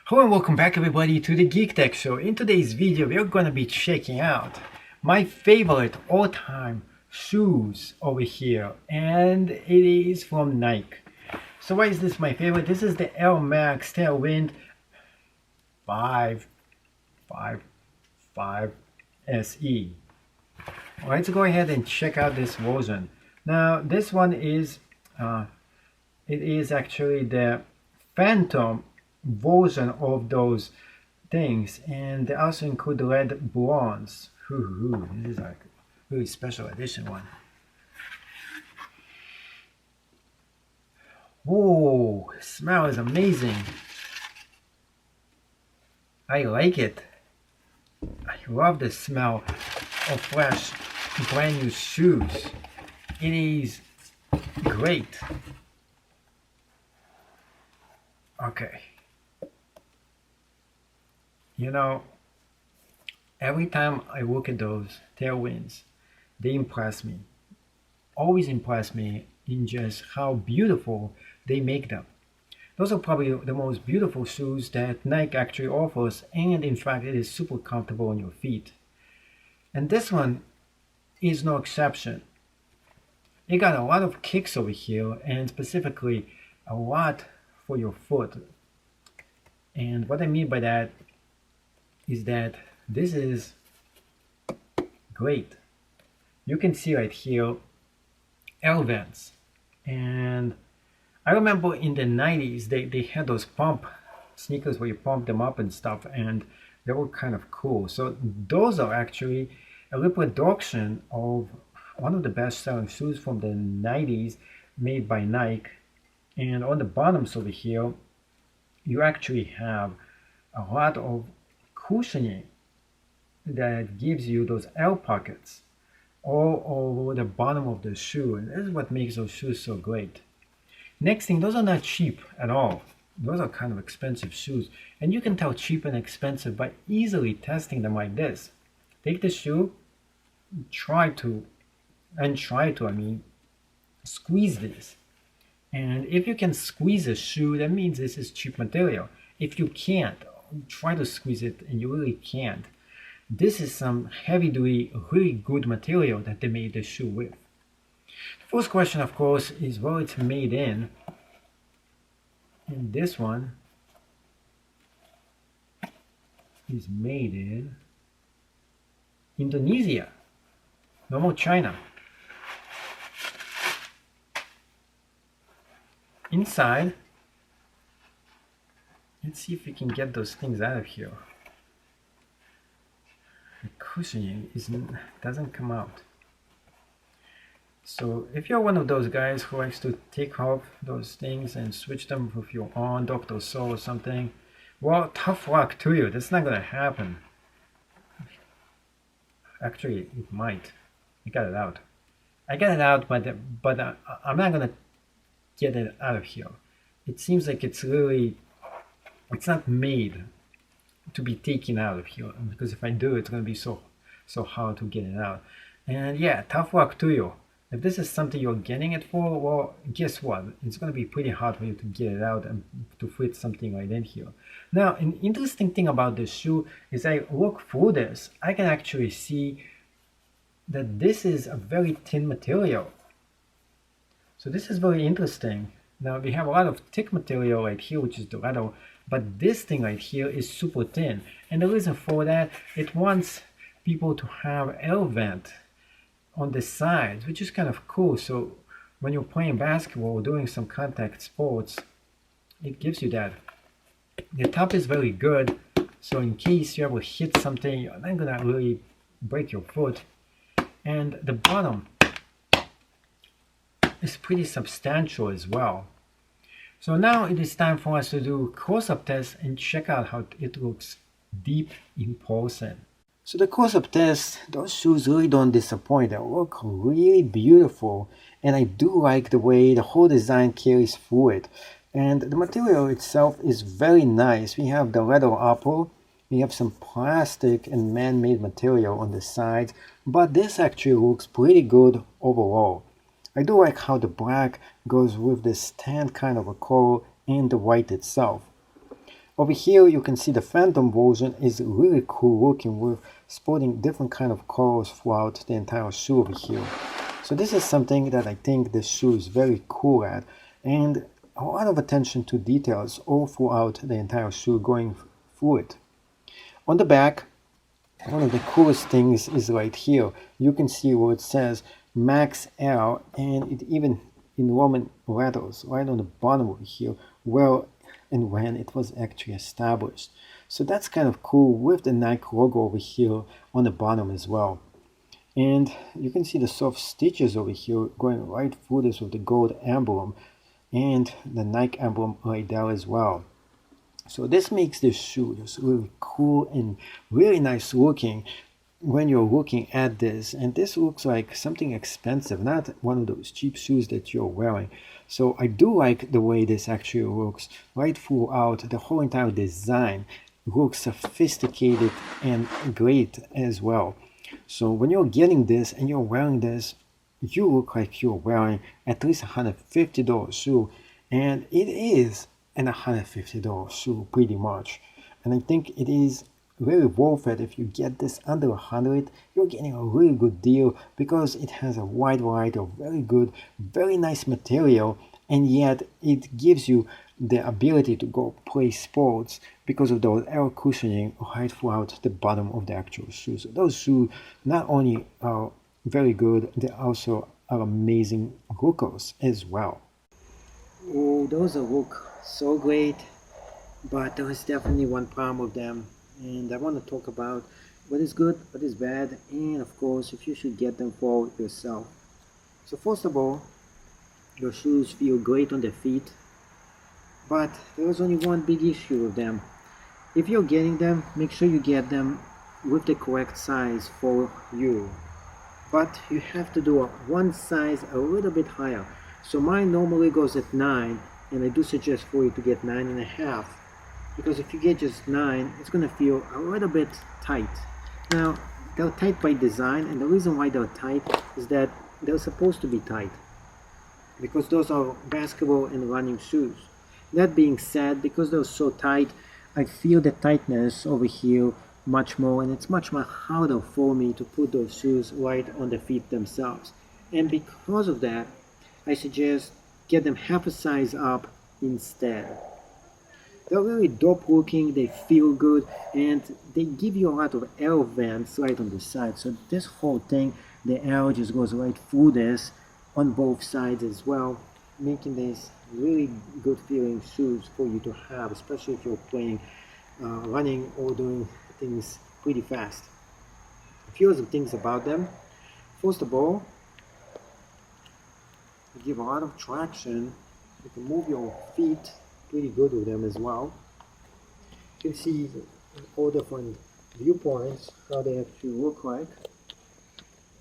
Hello and welcome back everybody to the Geek Tech Show. In today's video we're going to be checking out my favorite all-time shoes over here, and it is from Nike. So why is this my favorite? This is the Air Max Tailwind 5 SE. Alright, so go ahead and check out this version. Now this one is it is actually the Phantom version of those things, and they also include the red bronze. This is like a really special edition one. Whoa, smell is amazing. I like it. I love the smell of fresh brand new shoes. It is great. Okay. You know, every time I look at those Tailwinds, they impress me. Always impress me in just how beautiful they make them. Those are probably the most beautiful shoes that Nike actually offers, and in fact it is super comfortable on your feet. And this one is no exception. It got a lot of kicks over here, and specifically a lot for your foot. And what I mean by that is that this is great. You can see right here air vents, and I remember in the 90s they had those pump sneakers where you pump them up and stuff, and they were kind of cool. So those are actually a reproduction of one of the best selling shoes from the 90s made by Nike. And on the bottoms over here you actually have a lot of cushioning that gives you those air pockets all over the bottom of the shoe, and this is what makes those shoes so great. Next thing, those are not cheap at all. Those are kind of expensive shoes, and you can tell cheap and expensive by easily testing them like this. Take the shoe, try to squeeze this, and if you can squeeze a shoe, that means this is cheap material. If you can't, try to squeeze it and you really can't, this is some heavy-duty, really good material that they made the shoe with. The first question, of course, is where it's made in. And this one is made in Indonesia, no more China. Inside, let's see if we can get those things out of here. The cushioning doesn't come out. So if you're one of those guys who likes to take off those things and switch them with your own Dr. Soul or something, well, tough luck to you. That's not gonna happen. Actually, it might. I got it out. But I'm not gonna get it out of here. It seems like it's not made to be taken out of here, because if I do, it's going to be so hard to get it out. And yeah, tough luck to you. If this is something you're getting it for, well, guess what? It's going to be pretty hard for you to get it out and to fit something right in here. Now, an interesting thing about this shoe is I look through this, I can actually see that this is a very thin material. So this is very interesting. Now we have a lot of thick material right here, which is the leather, but this thing right here is super thin. And the reason for that, it wants people to have air vent on the sides, which is kind of cool. So when you're playing basketball or doing some contact sports, it gives you that. The top is very good, so in case you ever hit something, you're not gonna really break your foot. And the bottom is pretty substantial as well. So now it is time for us to do a close-up test and check out how it looks deep in person. So the close-up test, those shoes really don't disappoint. They look really beautiful, and I do like the way the whole design carries through it. And the material itself is very nice. We have the leather upper, we have some plastic and man-made material on the sides, but this actually looks pretty good overall. I do like how the black goes with this tan kind of a color and the white itself. Over here you can see the Phantom version is really cool looking with sporting different kind of colors throughout the entire shoe over here. So this is something that I think this shoe is very cool at, and a lot of attention to details all throughout the entire shoe going through it. On the back, one of the coolest things is right here. You can see where it says Max L, and it even in Roman letters right on the bottom over here where and when it was actually established. So that's kind of cool with the Nike logo over here on the bottom as well. And you can see the soft stitches over here going right through this with the gold emblem and the Nike emblem right there as well. So this makes this shoe just really cool and really nice looking when you're looking at this. And this looks like something expensive, not one of those cheap shoes that you're wearing. So I do like the way this actually looks right throughout. The whole entire design looks sophisticated and great as well. So when you're getting this and you're wearing this, you look like you're wearing at least $150 shoe, and it is an $150 shoe pretty much. And I think it is really worth it. If you get this under 100, you're getting a really good deal because it has a wide variety of very good, very nice material, and yet it gives you the ability to go play sports because of those air cushioning right throughout the bottom of the actual shoe. So those shoes not only are very good, they also are amazing lookers as well. Oh, those look so great, but there is definitely one problem with them, and I want to talk about what is good, what is bad, and of course if you should get them for yourself. So first of all, your shoes feel great on the feet, but there is only one big issue with them. If you're getting them, make sure you get them with the correct size for you, but you have to do one size a little bit higher. So mine normally goes at 9, and I do suggest for you to get 9.5, because if you get just 9, it's going to feel a little bit tight. Now, they're tight by design, and the reason why they're tight is that they're supposed to be tight, because those are basketball and running shoes. That being said, because they're so tight, I feel the tightness over here much more, and it's much more harder for me to put those shoes right on the feet themselves. And because of that, I suggest get them half a size up instead. They're really dope looking, they feel good, and they give you a lot of air vents right on the side. So this whole thing, the air just goes right through this on both sides as well, making this really good feeling shoes for you to have, especially if you're playing, running or doing things pretty fast. A few other things about them. First of all, they give a lot of traction. You can move your feet pretty good with them as well. You can see all different viewpoints, how they actually look like.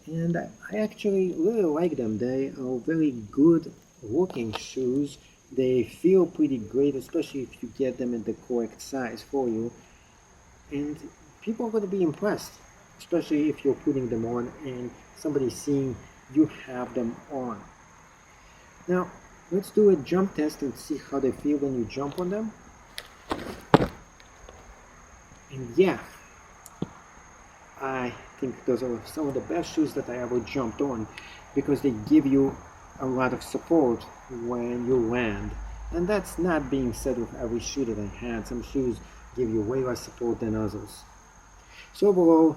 And I actually really like them. They are very good looking shoes. They feel pretty great, especially if you get them in the correct size for you. And people are going to be impressed, especially if you're putting them on and somebody's seeing you have them on. Now, let's do a jump test and see how they feel when you jump on them. And yeah, I think those are some of the best shoes that I ever jumped on, because they give you a lot of support when you land. And that's not being said with every shoe that I had. Some shoes give you way less support than others. So overall,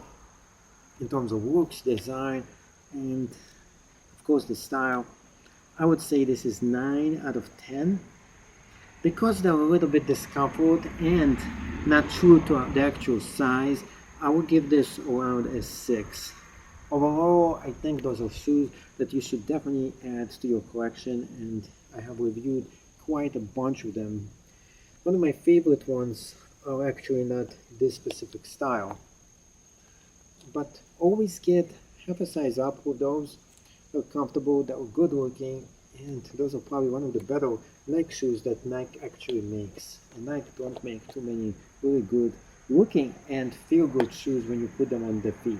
in terms of looks, design, and of course the style, I would say this is 9 out of 10. Because they're a little bit discomfort and not true to the actual size, I would give this around a 6. Overall, I think those are shoes that you should definitely add to your collection, and I have reviewed quite a bunch of them. One of my favorite ones are actually not this specific style, but always get half a size up with those. They're comfortable, they're good looking, and those are probably one of the better Nike shoes that Nike actually makes. And Nike don't make too many really good looking and feel good shoes when you put them on the feet.